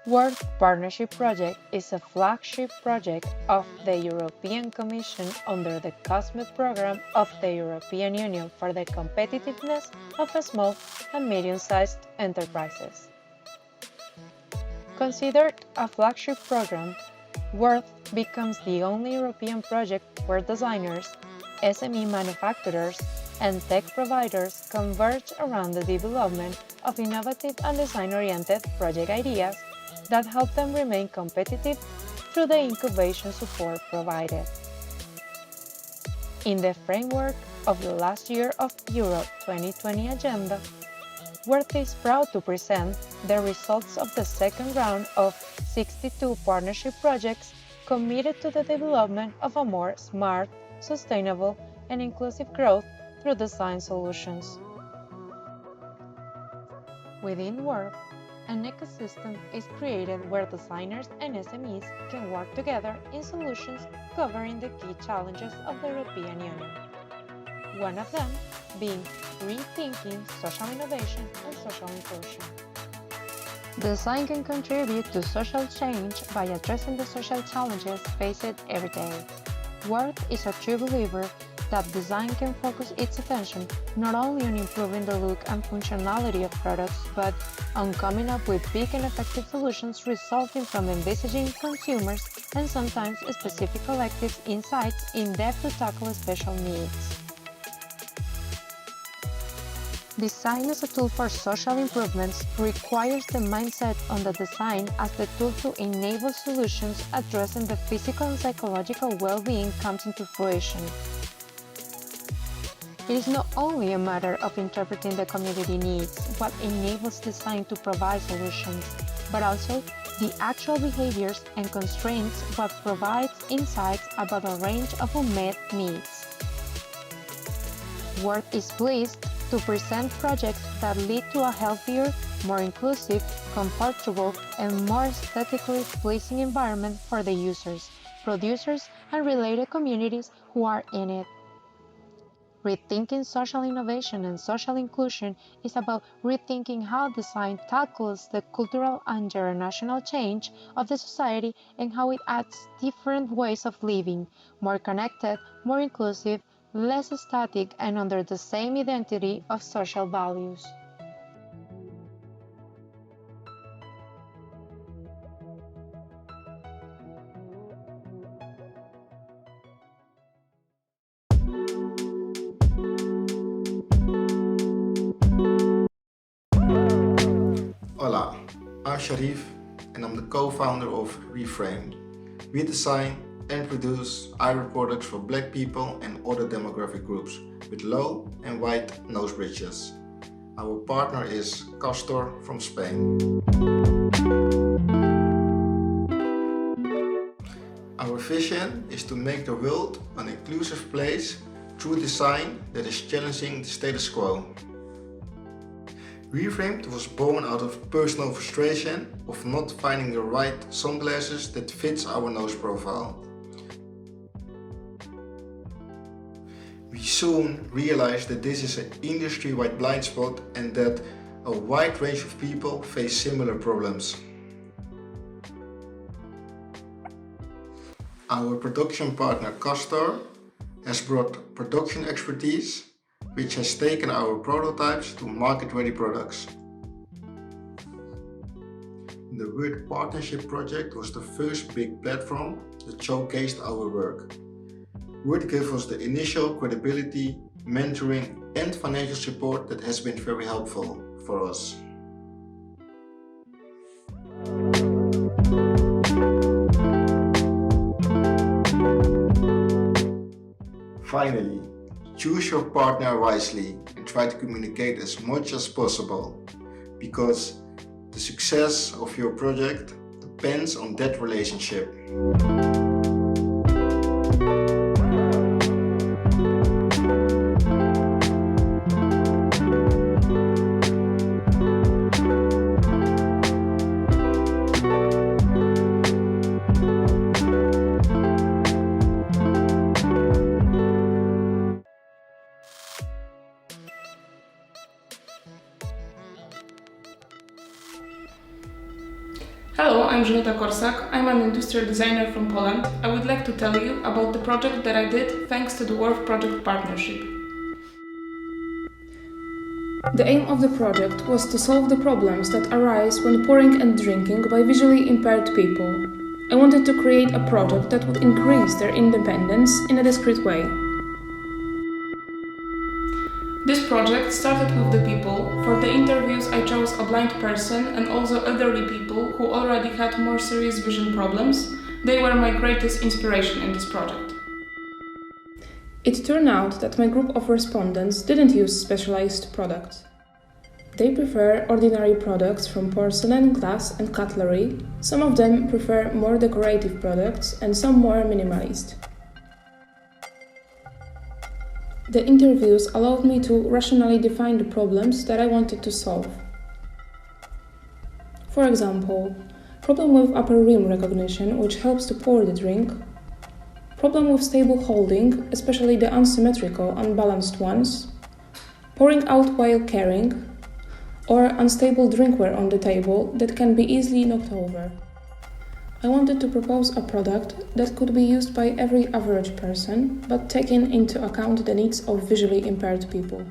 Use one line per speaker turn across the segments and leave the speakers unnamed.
World Partnership Project is a flagship project of the European Commission under the COSME program of the European Union for the competitiveness of small and medium-sized enterprises. Considered a flagship program, World becomes the only European project where designers, SME manufacturers, and tech providers converge around the development of innovative and design-oriented project ideas that help them remain competitive through the incubation support provided. In the framework of the last year of Europe 2020 agenda, Worth is proud to present the results of the second round of 62 partnership projects committed to the development of a more smart, sustainable, and inclusive growth through design solutions. Within Worth, an ecosystem is created where designers and SMEs can work together in solutions covering the key challenges of the European Union. One of them being rethinking social innovation and social inclusion. Design can contribute to social change by addressing the social challenges faced every day. Worth is a true believer that design can focus its attention not only on improving the look and functionality of products, but on coming up with big and effective solutions resulting from envisaging consumers and sometimes specific collective insights in depth to tackle special needs. Design as a tool for social improvements requires the mindset on the design as the tool to enable solutions addressing the physical and psychological well-being comes into fruition. It is not only a matter of interpreting the community needs, what enables design to provide solutions, but also the actual behaviors and constraints what provides insights about a range of unmet needs. Worth is pleased to present projects that lead to a healthier, more inclusive, comfortable, and more aesthetically pleasing environment for the users, producers, and related communities who are in it. Rethinking social innovation and social inclusion is about rethinking how design tackles the cultural and generational change of the society and how it adds different ways of living, more connected, more inclusive, less static, and under the same identity of social values.
Hola, I'm Sharif and I'm the co-founder of Reframed. We design and produce eyewear products for Black people and other demographic groups with low and wide nose bridges. Our partner is Castor from Spain. Our vision is to make the world an inclusive place through design that is challenging the status quo. Reframed was born out of personal frustration of not finding the right sunglasses that fits our nose profile. We soon realized that this is an industry-wide blind spot and that a wide range of people face similar problems. Our production partner Castor has brought production expertise, which has taken our prototypes to market-ready products. The World Partnership Project was the first big platform that showcased our work. Word gave us the initial credibility, mentoring and financial support that has been very helpful for us. Finally, choose your partner wisely and try to communicate as much as possible, because the success of your project depends on that relationship.
Hello, I'm Żaneta Korsak. I'm an industrial designer from Poland. I would like to tell you about the project that I did thanks to the World Project Partnership. The aim of the project was to solve the problems that arise when pouring and drinking by visually impaired people. I wanted to create a project that would increase their independence in a discreet way. This project started with the people. For the interviews I chose a blind person and also elderly people who already had more serious vision problems. They were my greatest inspiration in this project. It turned out that my group of respondents didn't use specialized products. They prefer ordinary products from porcelain, glass and cutlery. Some of them prefer more decorative products and some more minimalist. The interviews allowed me to rationally define the problems that I wanted to solve. For example, problem with upper rim recognition, which helps to pour the drink, problem with stable holding, especially the unsymmetrical, unbalanced ones, pouring out while carrying, or unstable drinkware on the table that can be easily knocked over. I wanted to propose a product that could be used by every average person, but taking into account the needs of visually impaired people.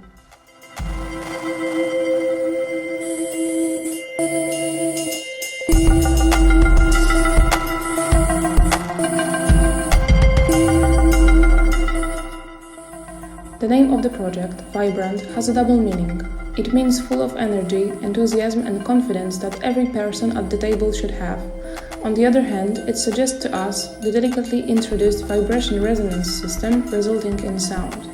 The name of the project, Vibrant, has a double meaning. It means full of energy, enthusiasm and confidence that every person at the table should have. On the other hand, it suggests to us the delicately introduced vibration resonance system resulting in sound.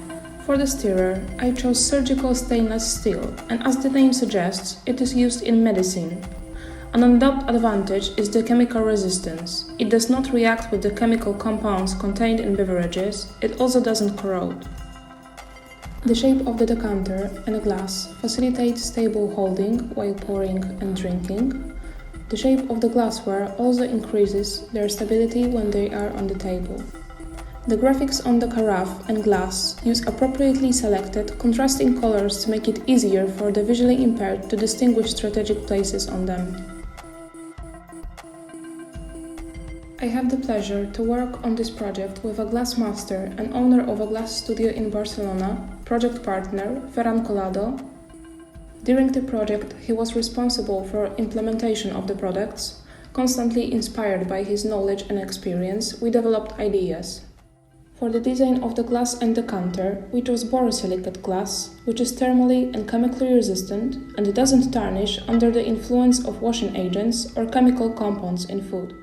For the stirrer, I chose surgical stainless steel, and as the name suggests, it is used in medicine. An undoubted advantage is the chemical resistance. It does not react with the chemical compounds contained in beverages, it also doesn't corrode. The shape of the decanter and glass facilitates stable holding while pouring and drinking. The shape of the glassware also increases their stability when they are on the table. The graphics on the carafe and glass use appropriately selected, contrasting colors to make it easier for the visually impaired to distinguish strategic places on them. I have the pleasure to work on this project with a glass master and owner of a glass studio in Barcelona, project partner Ferran Collado. During the project, he was responsible for implementation of the products. Constantly inspired by his knowledge and experience, we developed ideas. For the design of the glass and decanter, we chose borosilicate glass, which is thermally and chemically resistant and doesn't tarnish under the influence of washing agents or chemical compounds in food.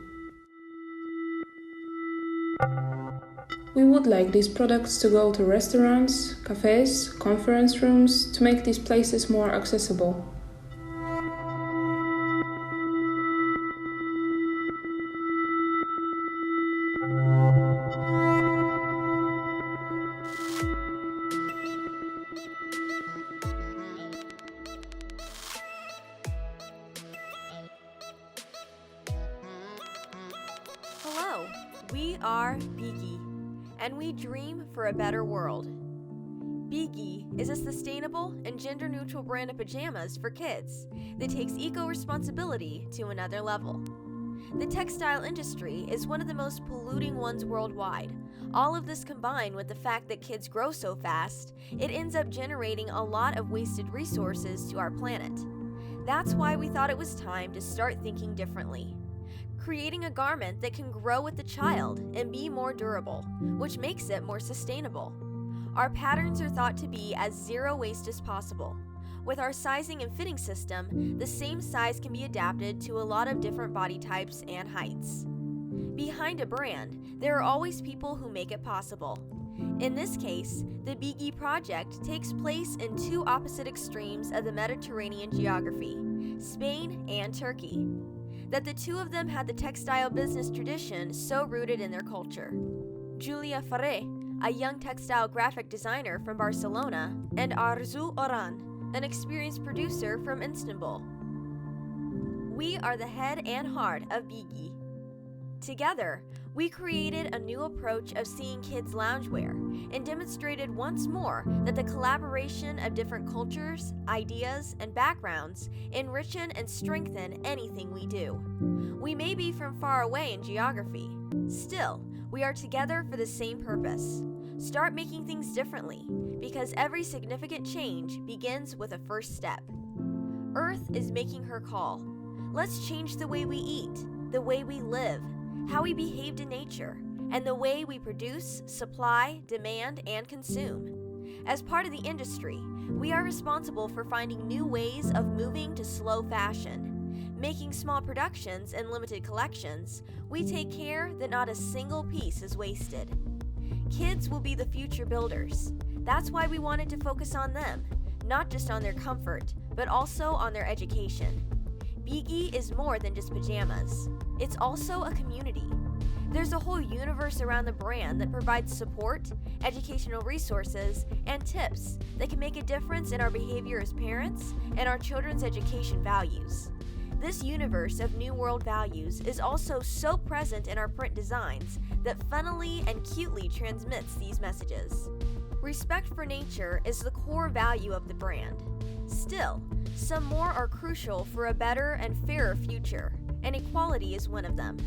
We would like these products to go to restaurants, cafes, conference rooms to make these places more accessible.
Hello, we are Bigi, and we dream for a better world. Bigi is a sustainable and gender-neutral brand of pajamas for kids that takes eco-responsibility to another level. The textile industry is one of the most polluting ones worldwide. All of this combined with the fact that kids grow so fast, it ends up generating a lot of wasted resources to our planet. That's why we thought it was time to start thinking differently. Creating a garment that can grow with the child and be more durable, which makes it more sustainable. Our patterns are thought to be as zero waste as possible. With our sizing and fitting system, the same size can be adapted to a lot of different body types and heights. Behind a brand, there are always people who make it possible. In this case, the Bigi project takes place in two opposite extremes of the Mediterranean geography, Spain and Turkey. That the two of them had the textile business tradition so rooted in their culture. Julia Ferrer, a young textile graphic designer from Barcelona, and Arzu Oran, an experienced producer from Istanbul. We are the head and heart of Bigi. Together, We created a new approach of seeing kids' loungewear and demonstrated once more that the collaboration of different cultures, ideas, and backgrounds enrich and strengthen anything we do. We may be from far away in geography. Still, we are together for the same purpose. Start making things differently, because every significant change begins with a first step. Earth is making her call. Let's change the way we eat, the way we live, how we behave to nature, and the way we produce, supply, demand, and consume. As part of the industry, we are responsible for finding new ways of moving to slow fashion. Making small productions and limited collections, we take care that not a single piece is wasted. Kids will be the future builders. That's why we wanted to focus on them, not just on their comfort, but also on their education. Bigi is more than just pajamas. It's also a community. There's a whole universe around the brand that provides support, educational resources, and tips that can make a difference in our behavior as parents and our children's education values. This universe of New World values is also so present in our print designs that funnily and cutely transmits these messages. Respect for nature is the core value of the brand. Still, some more are crucial for a better and fairer future, and equality is one of them.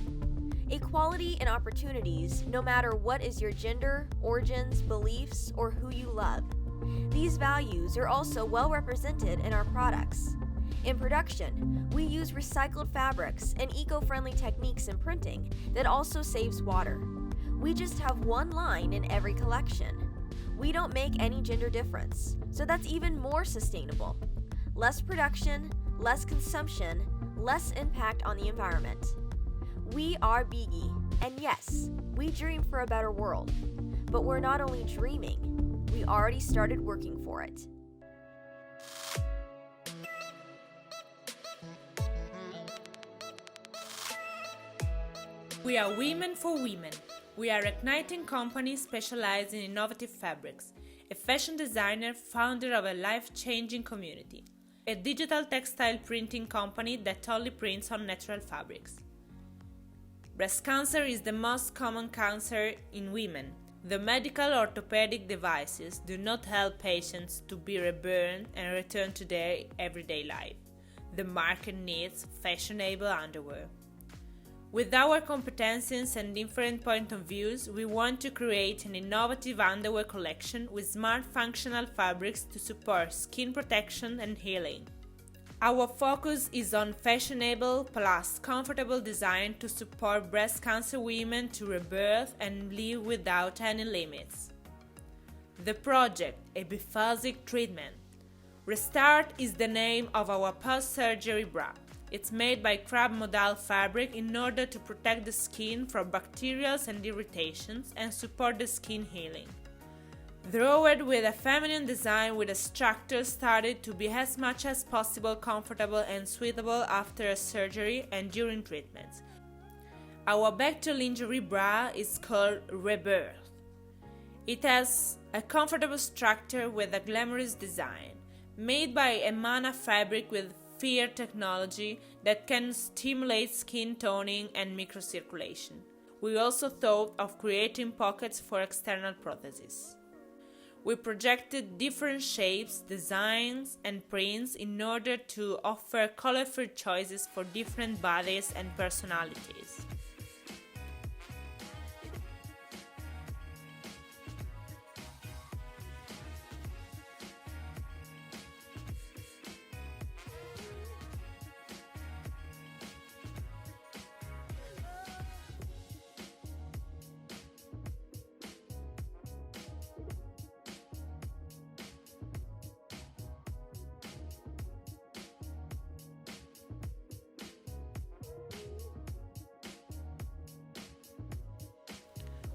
Equality in opportunities, no matter what is your gender, origins, beliefs, or who you love. These values are also well represented in our products. In production, we use recycled fabrics and eco-friendly techniques in printing that also saves water. We just have one line in every collection. We don't make any gender difference, so that's even more sustainable. Less production, less consumption, less impact on the environment. We are Bigi, and yes, we dream for a better world. But we're not only dreaming, we already started working for it.
We are Women for Women. We are a igniting company specialized in innovative fabrics, a fashion designer, founder of a life-changing community, a digital textile printing company that only prints on natural fabrics. Breast cancer is the most common cancer in women. The medical orthopedic devices do not help patients to be reborn and return to their everyday life. The market needs fashionable underwear. With our competencies and different point of views, we want to create an innovative underwear collection with smart functional fabrics to support skin protection and healing. Our focus is on fashionable plus comfortable design to support breast cancer women to rebirth and live without any limits. The project, a biphasic treatment. Restart is the name of our post-surgery bra. It's made by crab modal fabric in order to protect the skin from bacteria and irritations and support the skin healing. Drawn with a feminine design with a structure started to be as much as possible comfortable and suitable after a surgery and during treatments. Our back to lingerie bra is called Rebirth. It has a comfortable structure with a glamorous design, made by Emana fabric with Fear technology that can stimulate skin toning and microcirculation. We also thought of creating pockets for external prostheses. We projected different shapes, designs, and prints in order to offer colorful choices for different bodies and personalities.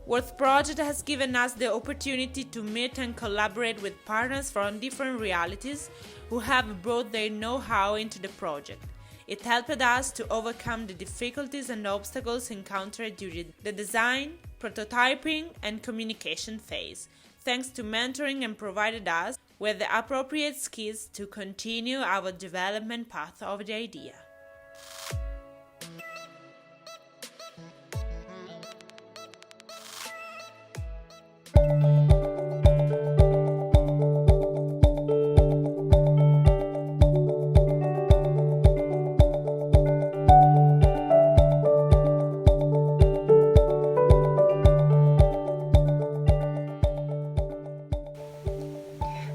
Worth Project has given us the opportunity to meet and collaborate with partners from different realities who have brought their know-how into the project. It helped us to overcome the difficulties and obstacles encountered during the design, prototyping, and communication phase, thanks to mentoring and provided us with the appropriate skills to continue our development path of the idea.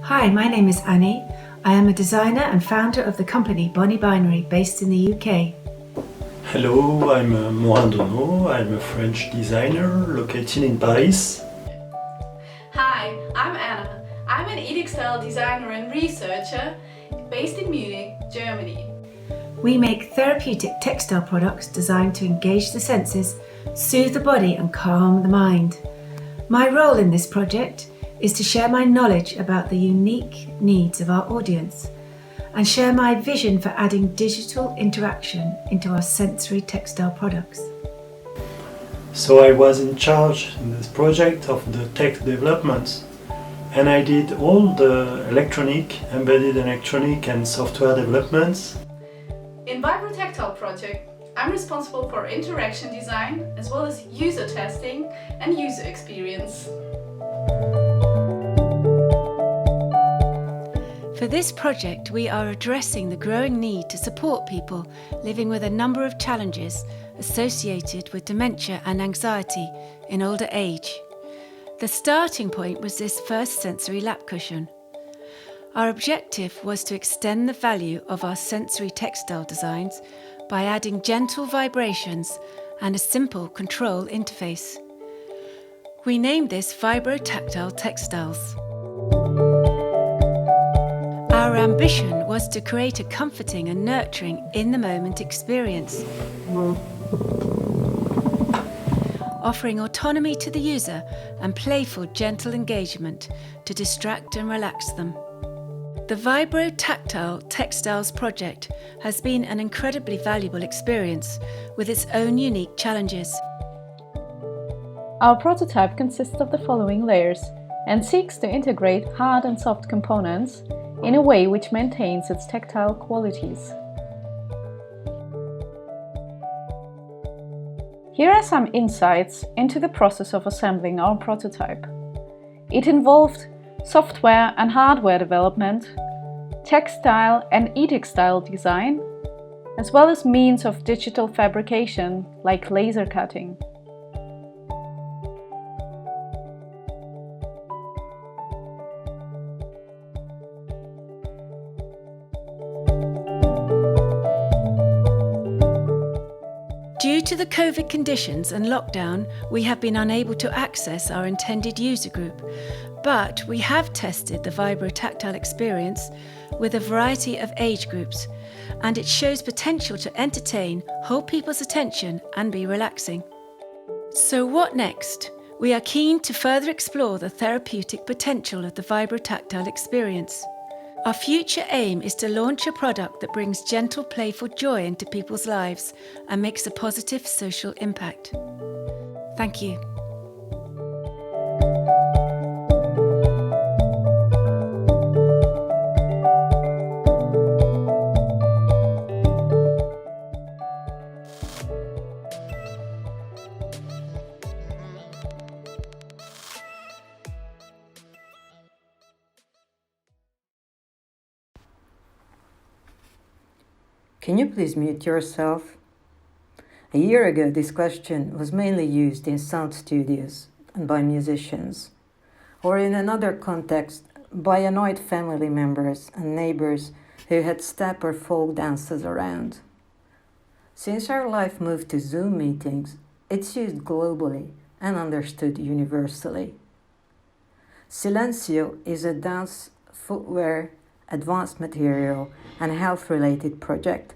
Hi, my name is Annie. I am a designer and founder of the company Bonnie Binary based in the UK.
Hello, I'm Morin Donneau. I'm a French designer located in Paris.
Hi, I'm Anna. I'm an e-textile designer and researcher based in Munich, Germany.
We make therapeutic textile products designed to engage the senses, soothe the body and calm the mind. My role in this project is to share my knowledge about the unique needs of our audience and share my vision for adding digital interaction into our sensory textile products.
So I was in charge in this project of the tech development, and I did all the embedded electronic and software developments.
In VIBRO-TACTILE project, I'm responsible for interaction design as well as user testing and user experience.
For this project, we are addressing the growing need to support people living with a number of challenges associated with dementia and anxiety in older age. The starting point was this first sensory lap cushion. Our objective was to extend the value of our sensory textile designs by adding gentle vibrations and a simple control interface. We named this VIBRO-TACTILE Textiles. Our ambition was to create a comforting and nurturing in-the-moment experience, offering autonomy to the user and playful, gentle engagement to distract and relax them. The VIBRO-TACTILE Textiles project has been an incredibly valuable experience with its own unique challenges.
Our prototype consists of the following layers and seeks to integrate hard and soft components in a way which maintains its tactile qualities. Here are some insights into the process of assembling our prototype. It involved software and hardware development, textile and e-textile design, as well as means of digital fabrication like laser cutting.
Due to the COVID conditions and lockdown, we have been unable to access our intended user group, but we have tested the VIBRO-TACTILE experience with a variety of age groups, and it shows potential to entertain, hold people's attention and be relaxing. So what next? We are keen to further explore the therapeutic potential of the VIBRO-TACTILE experience. Our future aim is to launch a product that brings gentle, playful joy into people's lives and makes a positive social impact. Thank you.
Can you please mute yourself? A year ago, this question was mainly used in sound studios and by musicians, or in another context, by annoyed family members and neighbors who had step or folk dances around. Since our life moved to Zoom meetings, it's used globally and understood universally. Silencio is a dance, footwear, advanced material and health-related project,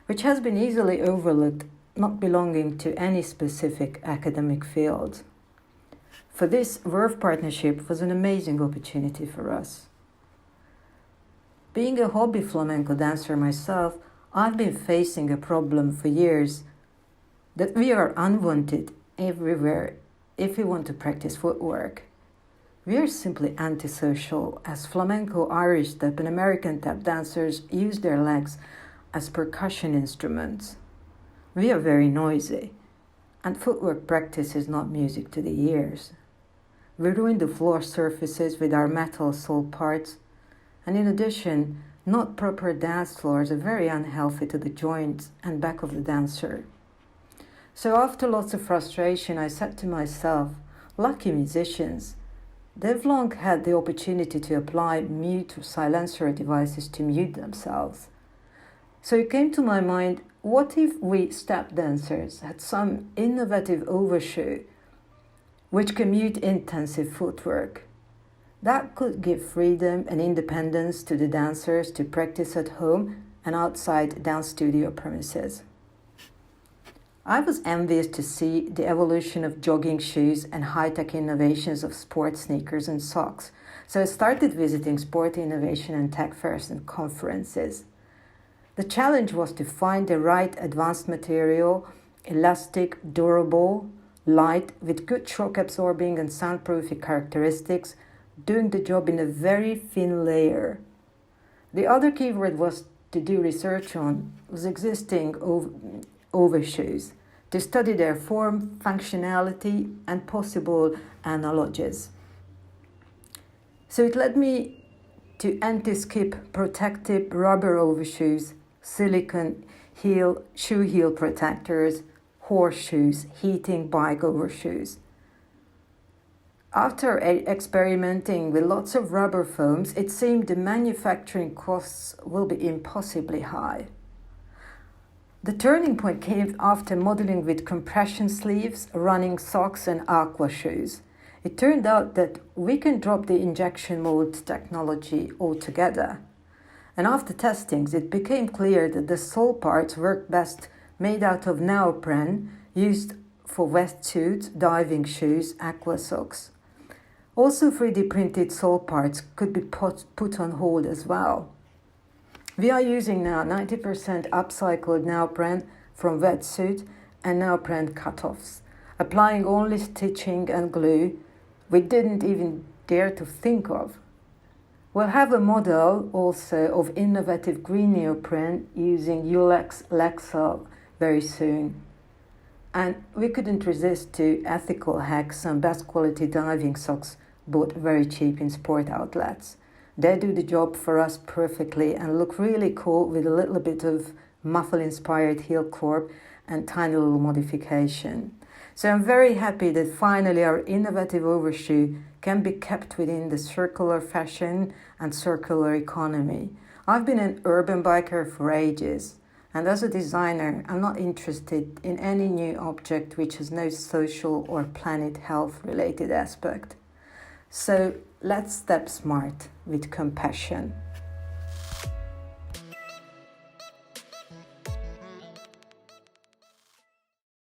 which has been easily overlooked, not belonging to any specific academic field. For this, Verve partnership was an amazing opportunity for us. Being a hobby flamenco dancer myself, I've been facing a problem for years that we are unwanted everywhere if we want to practice footwork. We are simply antisocial, as flamenco, Irish step and American tap dancers use their legs as percussion instruments. We are very noisy, and footwork practice is not music to the ears. We ruin the floor surfaces with our metal sole parts, and in addition, not proper dance floors are very unhealthy to the joints and back of the dancer. So after lots of frustration, I said to myself, lucky musicians, They've long had the opportunity to apply mute or silencer devices to mute themselves. So it came to my mind, what if we step dancers had some innovative overshoe which can mute intensive footwork? That could give freedom and independence to the dancers to practice at home and outside dance studio premises. I was envious to see the evolution of jogging shoes and high-tech innovations of sport sneakers and socks, so I started visiting sport innovation and tech fairs and conferences. The challenge was to find the right advanced material, elastic, durable, light, with good shock absorbing and soundproofing characteristics, doing the job in a very thin layer. The other keyword was to do research on was existing overshoes, to study their form, functionality, and possible analogies. So it led me to anti-skip protective rubber overshoes, silicone shoe heel protectors, horseshoes, heating bike overshoes. After experimenting with lots of rubber foams, it seemed the manufacturing costs will be impossibly high. The turning point came after modeling with compression sleeves, running socks and aqua shoes. It turned out that we can drop the injection mold technology altogether. And after testings, it became clear that the sole parts work best made out of neoprene used for wetsuits, diving shoes, aqua socks. Also 3D printed sole parts could be put on hold as well. We are using now 90% upcycled neoprene from wetsuit and neoprene cutoffs, applying only stitching and glue we didn't even dare to think of. We'll have a model also of innovative green neoprene using Ulex Lexel very soon. And we couldn't resist to ethical hack some best quality diving socks bought very cheap in sport outlets. They do the job for us perfectly and look really cool with a little bit of muffle-inspired heel corp and tiny little modification. So I'm very happy that finally our innovative overshoe can be kept within the circular fashion and circular economy. I've been an urban biker for ages, and as a designer, I'm not interested in any new object which has no social or planet health related aspect. So let's step smart with compassion.